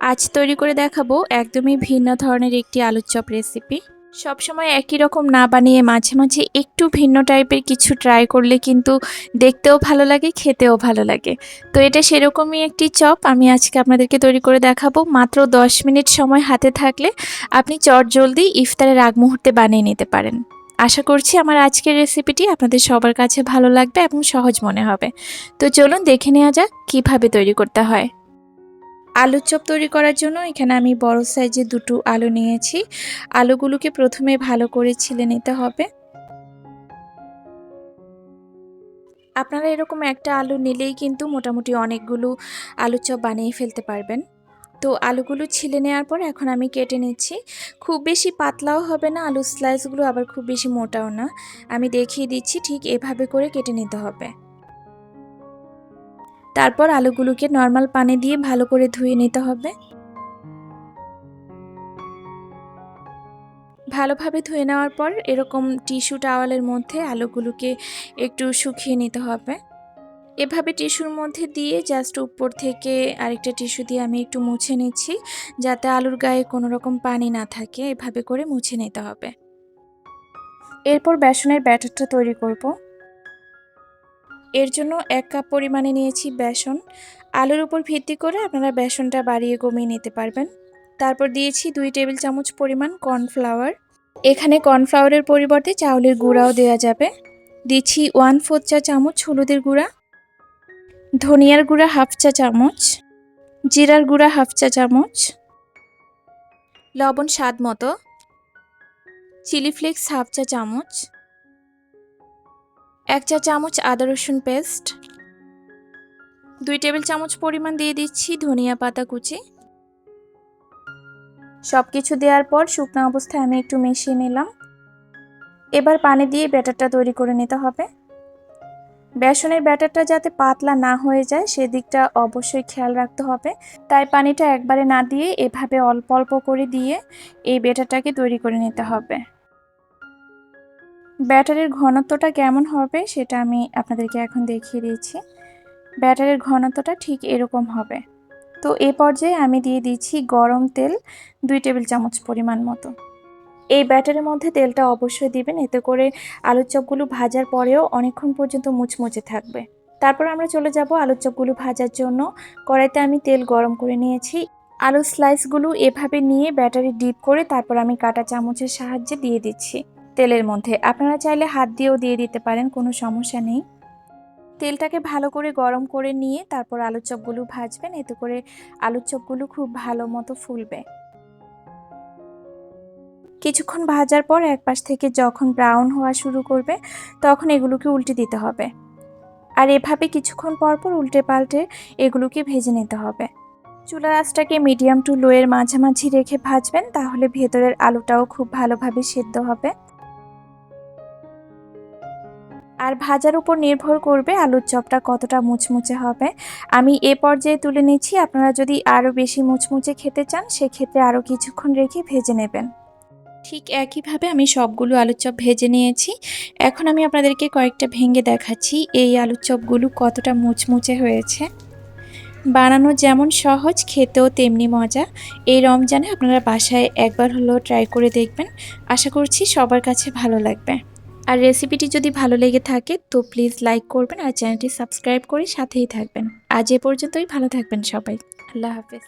আজ তৈরি করে দেখাবো একদমই ভিন্ন ধরনের একটি আলুর চপ রেসিপি। সবসময় একই রকম না বানিয়ে মাঝে মাঝে একটু ভিন্ন টাইপের কিছু ট্রাই করলে কিন্তু দেখতেও ভালো লাগে, খেতেও ভালো লাগে। তো এটা সেরকমই একটি চপ আমি আজকে আপনাদেরকে তৈরি করে দেখাবো। মাত্র 10 মিনিট সময় হাতে থাকলে আপনি চটজলদি ইফতারের আগ মুহূর্তে বানিয়ে নিতে পারেন। আশা করছি আমার আজকের রেসিপিটি আপনাদের সবার কাছে ভালো লাগবে এবং সহজ মনে হবে। তো চলুন দেখে নেওয়া যাক কীভাবে তৈরি করতে হয়। আলুর চপ তৈরি করার জন্য এখানে আমি বড় সাইজের দুটো আলু নিয়েছি। আলুগুলোকে প্রথমে ভালো করে ছিলে নিতে হবে। আপনারা এরকম একটা আলু নিলেই কিন্তু মোটামুটি অনেকগুলো আলুর চপ বানিয়ে ফেলতে পারবেন। তো আলুগুলো ছিলে নেওয়ার পর এখন আমি কেটে নিচ্ছি। খুব বেশি পাতলাও হবে না আলুর স্লাইসগুলো, আবার খুব বেশি মোটাও না। আমি দেখিয়ে দিচ্ছি ঠিক এভাবে করে কেটে নিতে হবে। তারপর আলুগুলোকে নর্মাল পানি দিয়ে ভালো করে ধুয়ে নিতে হবে। ভালোভাবে ধুয়ে নেওয়ার পর এরকম টিস্যু টাওয়ালের মধ্যে আলুগুলোকে একটু শুকিয়ে নিতে হবে। এভাবে টিস্যুর মধ্যে দিয়ে জাস্ট উপর থেকে আরেকটা টিস্যু দিয়ে আমি একটু মুছে নিচ্ছি, যাতে আলুর গায়ে কোনো রকম পানি না থাকে। এভাবে করে মুছে নিতে হবে। এরপর বেসনের ব্যাটারটা তৈরি করব। এর জন্য 1 কাপ পরিমাণে নিয়েছি বেসন। আলুর উপর ভিত্তি করে আপনারা বেসনটা বাড়িয়ে কমিয়ে নিতে পারবেন। তারপর দিয়েছি 2 টেবিল চামচ পরিমাণ কর্নফ্লাওয়ার। এখানে কর্নফ্লাওয়ারের পরিবর্তে চাউলের গুঁড়াও দেওয়া যাবে। দিচ্ছি 1/4 চা চামচ হলুদের গুঁড়া, ধনিয়ার গুঁড়া 1/2 চা চামচ, জিরার গুঁড়া 1/2 চা চামচ, লবণ স্বাদ মতো, চিলি ফ্লেক্স 1/2 চা চামচ, 1 চা চামচ আদা রসুন পেস্ট, 2 টেবিল চামচ পরিমাণ দিয়ে দিচ্ছি ধনিয়া পাতা কুচি। সবকিছু দেওয়ার পর শুকনো অবস্থায় আমি একটু মিশিয়ে নিলাম। এবার পানি দিয়ে ব্যাটারটা তৈরি করে নিতে হবে। বেসনের ব্যাটারটা যাতে পাতলা না হয়ে যায় সেদিকটা অবশ্যই খেয়াল রাখতে হবে। তাই পানিটা একবারে না দিয়ে এভাবে অল্প অল্প করে দিয়ে এই ব্যাটারটাকে তৈরি করে নিতে হবে। ব্যাটারের ঘনত্বটা কেমন হবে সেটা আমি আপনাদেরকে এখন দেখিয়ে দিচ্ছি। ব্যাটারের ঘনত্বটা ঠিক এরকম হবে। তো এই পর্যায়ে আমি দিয়ে দিচ্ছি গরম তেল 2 টেবিল চামচ পরিমাণ মতো। এই ব্যাটারের মধ্যে তেলটা অবশ্যই দিবেন, এতে করে আলুর চপগুলো ভাজার পরেও অনেকক্ষণ পর্যন্ত মুচমুচে থাকবে। তারপর আমরা চলে যাব আলুর চপগুলো ভাজার জন্য। কড়াইতে আমি তেল গরম করে নিয়েছি। আলুর স্লাইসগুলো এভাবে নিয়ে ব্যাটারে ডিপ করে তারপর আমি কাঁটা চামচের সাহায্যে দিয়ে দিচ্ছি তেলের মধ্যে। আপনারা চাইলে হাত দিয়েও দিয়ে দিতে পারেন, কোনো সমস্যা নেই। তেলটাকে ভালো করে গরম করে নিয়ে তারপর আলুর চপগুলো ভাজবেন, এতে করে আলুর চপগুলো খুব ভালো মতো ফুলবে। কিছুক্ষণ ভাজার পর এক পাশ থেকে যখন ব্রাউন হওয়া শুরু করবে তখন এগুলোকে উল্টে দিতে হবে। আর এভাবে কিছুক্ষণ পর পর উল্টে পাল্টে এগুলোকে ভেজে নিতে হবে। চুলার আঁচটাকে মিডিয়াম টু লো এর মাঝামাঝি রেখে ভাজবেন, তাহলে ভেতরের আলুটাও খুব ভালোভাবে সেদ্ধ হবে। আর ভাজার উপর নির্ভর করবে আলুর চপটা কতটা মুচমুচে হবে। আমি এ পর্যায়ে তুলে নিচ্ছি। আপনারা যদি আরও বেশি মুচমুচে খেতে চান সেক্ষেত্রে আরও কিছুক্ষণ রেখে ভেজে নেবেন। ঠিক একইভাবে আমি সবগুলো আলুর চপ ভেজে নিয়েছি। এখন আমি আপনাদেরকে কয়েকটা ভেঙে দেখাচ্ছি এই আলুর চপগুলো কতটা মুচমুচে হয়েছে। বানানো যেমন সহজ, খেতেও তেমনি মজা। এই রমজানে আপনারা বাসায় একবার হলেও ট্রাই করে দেখবেন। আশা করছি সবার কাছে ভালো লাগবে। আর রেসিপিটি যদি ভালো লেগে থাকে তো প্লিজ লাইক করবেন আর চ্যানেলটি সাবস্ক্রাইব করে সাথেই থাকবেন। আজ এ পর্যন্তই, ভালো থাকবেন সবাই। আল্লাহ হাফেজ।